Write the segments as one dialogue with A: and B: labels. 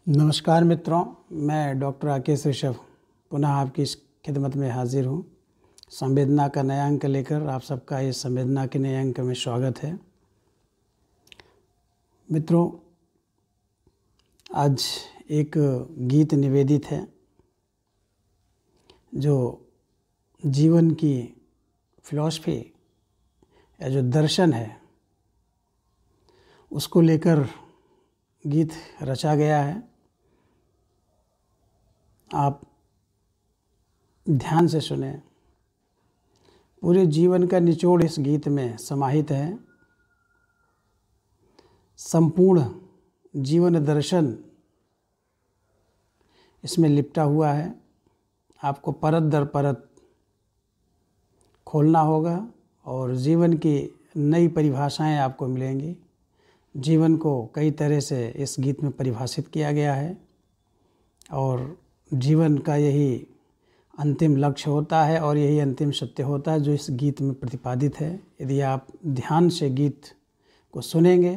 A: नमस्कार मित्रों, मैं डॉक्टर राकेश ऋषभ पुनः आपकी इस खिदमत में हाजिर हूँ। संवेदना का नया अंक लेकर आप सबका इस संवेदना के नए अंक में स्वागत है। मित्रों, आज एक गीत निवेदित है जो जीवन की फिलॉसफी या जो दर्शन है उसको लेकर गीत रचा गया है। आप ध्यान से सुने। पूरे जीवन का निचोड़ इस गीत में समाहित है। संपूर्ण जीवन दर्शन इसमें लिपटा हुआ है। आपको परत दर परत खोलना होगा और जीवन की नई परिभाषाएं आपको मिलेंगी। जीवन को कई तरह से इस गीत में परिभाषित किया गया है और जीवन का यही अंतिम लक्ष्य होता है और यही अंतिम सत्य होता है जो इस गीत में प्रतिपादित है। यदि आप ध्यान से गीत को सुनेंगे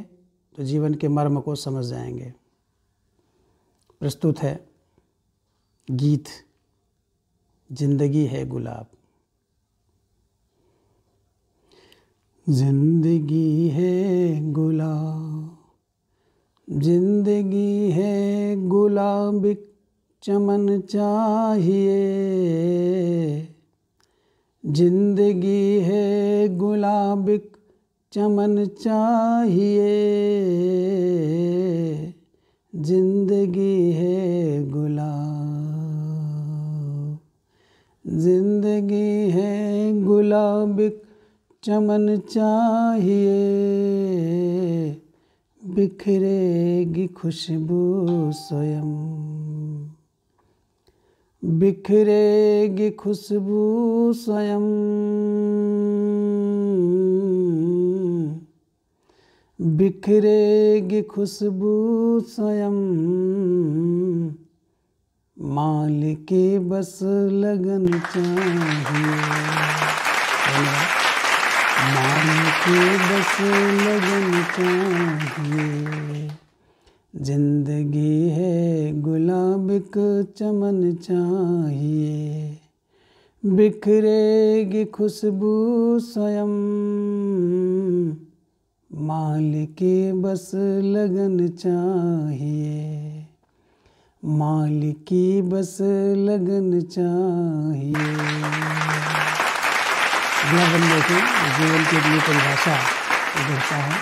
A: तो जीवन के मर्म को समझ जाएंगे। प्रस्तुत है गीत जिंदगी है गुलाब। जिंदगी है गुलाब, जिंदगी है गुलाब चमन चाहिए। जिंदगी है गुलाबिक चमन चाहिए। जिंदगी है गुलाब, जिंदगी है गुलाबिक चमन चाहिए। बिखरेगी खुशबू स्वयं, बिखरेगी खुशबू स्वयं। बिखरेगी खुशबू स्वयं। माल की बस लगन चाहिए। माल की बस लगन चाहिए। जिंदगी है गुलाबिक चमन चाहिए। बिखरेगी खुशबू स्वयं। माल की बस लगन चाहिए। माल की बस लगन चाहिए। अगला बन देखें, जीवन की अगली परिभाषा उभरता है।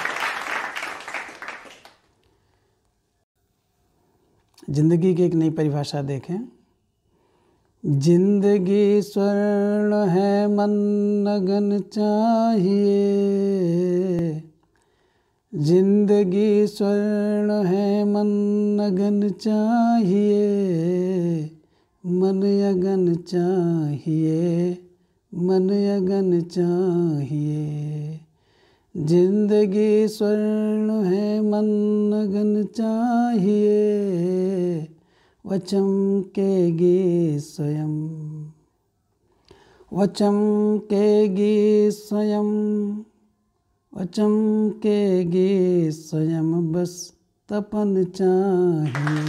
A: जिंदगी की एक नई परिभाषा देखें। जिंदगी स्वर्ण है मन लगन चाहिए। जिंदगी स्वर्ण है मन लगन चाहिए। मन अगन चाहिए। मन अगन चाहिए। जिंदगी स्वर्ण है मन अगन चाहिए। वह चमकेगी स्वयं, वह चमकेगी स्वयं। वह चमकेगी स्वयं। बस तपन चाहिए।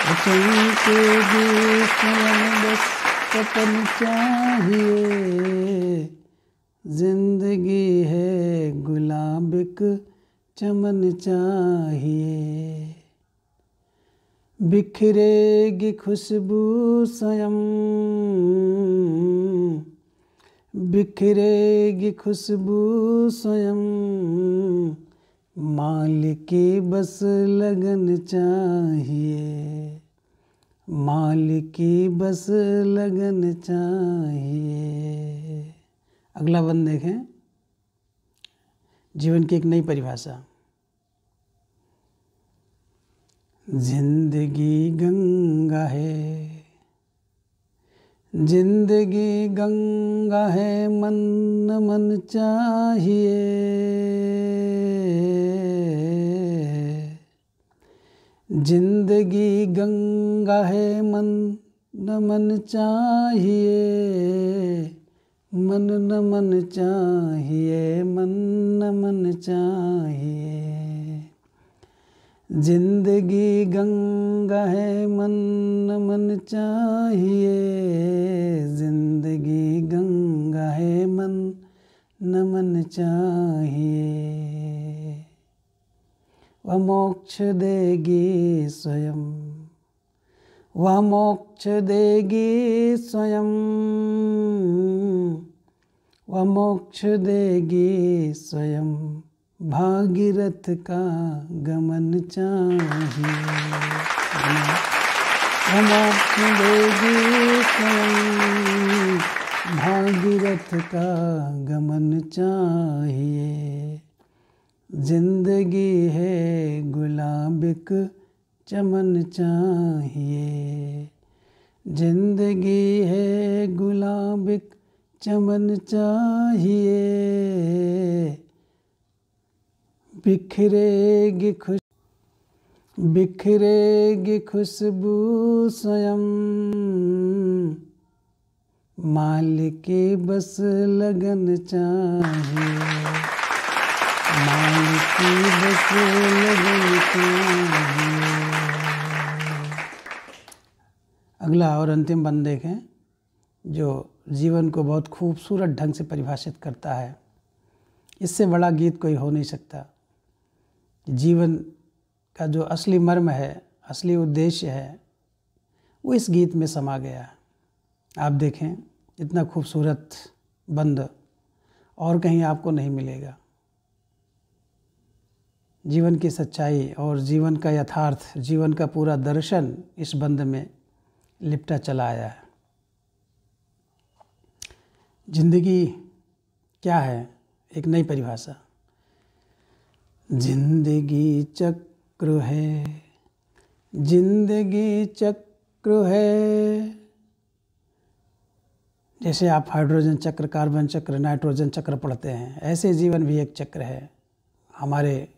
A: वह चमकेगी स्वयं। बस तपन चाहिए। जिंदगी है गुलाबिक चमन चाहिए। बिखरेगी खुशबू स्वयं। बिखरेगी खुशबू स्वयं। माल की बस लगन चाहिए। माल की बस लगन चाहिए। अगला बंद देखें। जीवन की एक नई परिभाषा। जिंदगी गंगा है। जिंदगी गंगा है मन मन चाहिए, जिंदगी गंगा है मन मन चाहिए, मन न मन चाहिए, मन न मन चाहिए। जिंदगी गंगा है मन न मन चाहिए, जिंदगी गंगा है मन न मन चाहिए। वह मोक्ष देगी स्वयं, वह मोक्ष देगी स्वयं, वह मोक्ष देगी स्वयं, भागीरथ का गमन चाहिए। वह मोक्ष देगी स्वयं, भागीरथ का गमन चाहिए। जिंदगी है गुलाबिक चमन चाहिए, जिंदगी है गुलाबिक चमन चाहिए। बिखरेगी बिखरेगी खुशबू स्वयं, मालिक की बस लगन चाहिए, मालिक की बस लगन चाहिए। अगला और अंतिम बंद देखें, जो जीवन को बहुत खूबसूरत ढंग से परिभाषित करता है। इससे बड़ा गीत कोई हो नहीं सकता। जीवन का जो असली मर्म है, असली उद्देश्य है, वो इस गीत में समा गया है। आप देखें, इतना खूबसूरत बंद और कहीं आपको नहीं मिलेगा। जीवन की सच्चाई और जीवन का यथार्थ, जीवन का पूरा दर्शन इस बंद में लिपटा चला आया है। जिंदगी क्या है? एक नई परिभाषा। जिंदगी चक्र है, जिंदगी चक्र है। जैसे आप हाइड्रोजन चक्र, कार्बन चक्र, नाइट्रोजन चक्र पढ़ते हैं, ऐसे जीवन भी एक चक्र है। हमारे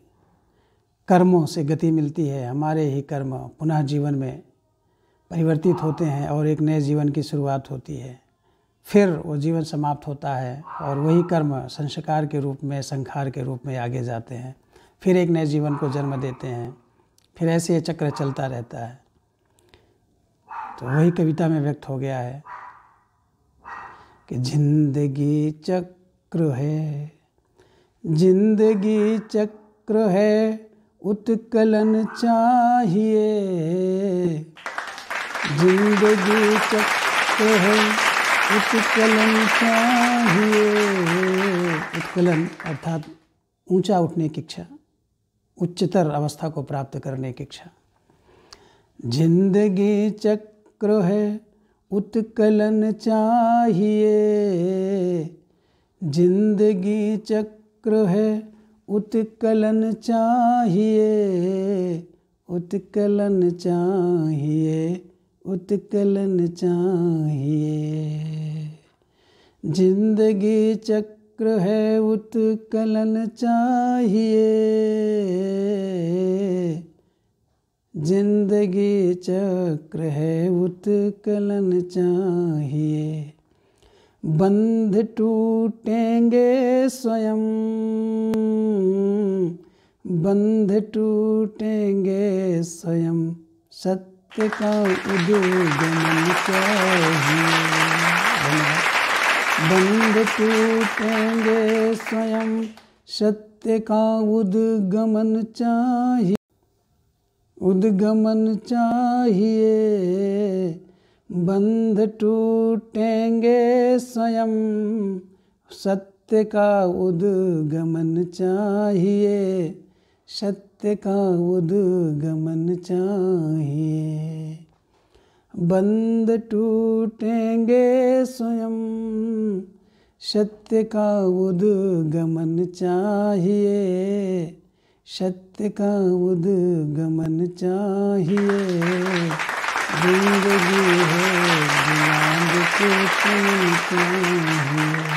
A: कर्मों से गति मिलती है, हमारे ही कर्म पुनः जीवन में परिवर्तित होते हैं और एक नए जीवन की शुरुआत होती है। फिर वो जीवन समाप्त होता है और वही कर्म संस्कार के रूप में, संखार के रूप में आगे जाते हैं, फिर एक नए जीवन को जन्म देते हैं। फिर ऐसे ये चक्र चलता रहता है। तो वही कविता में व्यक्त हो गया है कि जिंदगी चक्र है, जिंदगी चक्र है, उत्कलन चाहिए। जिंदगी चक्र है, उत्कलन चाहिए। उत्कलन अर्थात ऊंचा उठने की इच्छा, उच्चतर अवस्था को प्राप्त करने की इच्छा। जिंदगी चक्र है, उत्कलन चाहिए। जिंदगी चक्र है, उत्कलन चाहिए, उत्कलन चाहिए, उत्कलन चाहिए। जिंदगी चक्र है, उत्कलन चाहिए। जिंदगी चक्र है, उत्कलन चाहिए। बंध टूटेंगे स्वयं, बंध टूटेंगे स्वयं, सत्य का उद्गमन चाहिए। बंध टूटेंगे स्वयं, सत्य का उद्गमन चाहिए, उद्गमन चाहिए। बंध टूटेंगे स्वयं, सत्य का उद्गमन चाहिए, सत्य का उद्गमन चाहिए। बंध टूटेंगे स्वयं, सत्य का उद्गमन चाहिए, सत्य का उद्गमन चाहिए। जिंदगी है गुलाम को चमन चाहिए।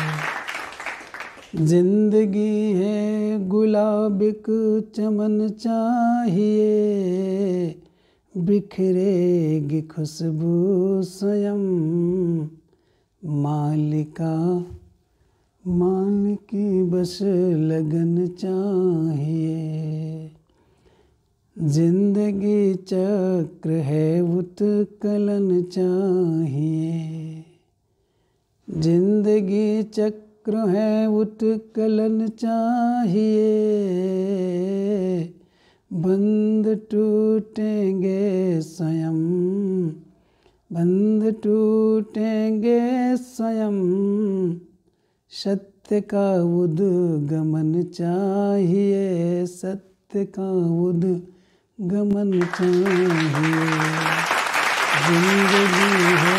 A: जिंदगी है गुलाबिक चमन चाहिए, बिखरेगी खुशबू स्वयं मालिका, मान की बस लगन चाहिए। जिंदगी चक्र है उत्कलन चाहिए, जिंदगी चक्र है उत्कलन चाहिए। बंध टूटेंगे स्वयं, बंध टूटेंगे स्वयं, सत्य का उद्गमन चाहिए, सत्य का उद्गमन चाहिए। जिंदगी है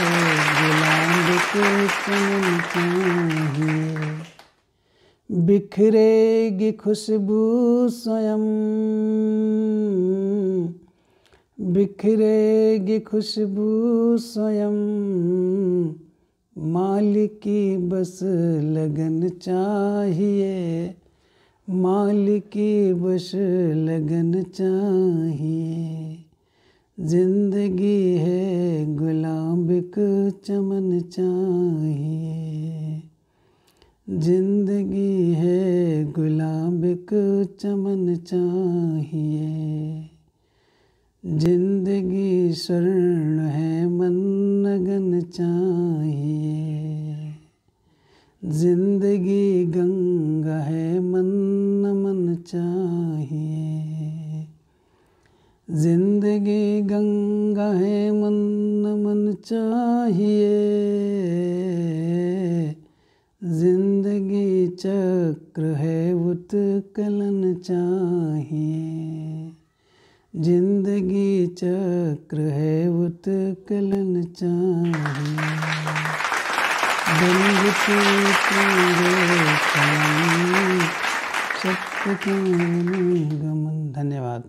A: गुलाब के चमन चाहिए, बिखरेगी खुशबू स्वयं, बिखरेगी खुशबू स्वयं, मालिक की बस लगन चाहिए, मालिक की बस लगन चाहिए। जिंदगी है गुलाबिक चमन चाहिए, जिंदगी है गुलाबिक चमन चाहिए। जिंदगी स्वर्ण है मनगन चाहिए, जिंदगी गंगा है मन नमन चाहिए। जिंदगी गंगा है मन नमन चाहिए। जिंदगी चक्र है उत्कलन चाहिए, जिंदगी चक्र है उत्कलन चाहिए। बंध टूटेंगे स्वयं, सत्य का गमन। धन्यवाद।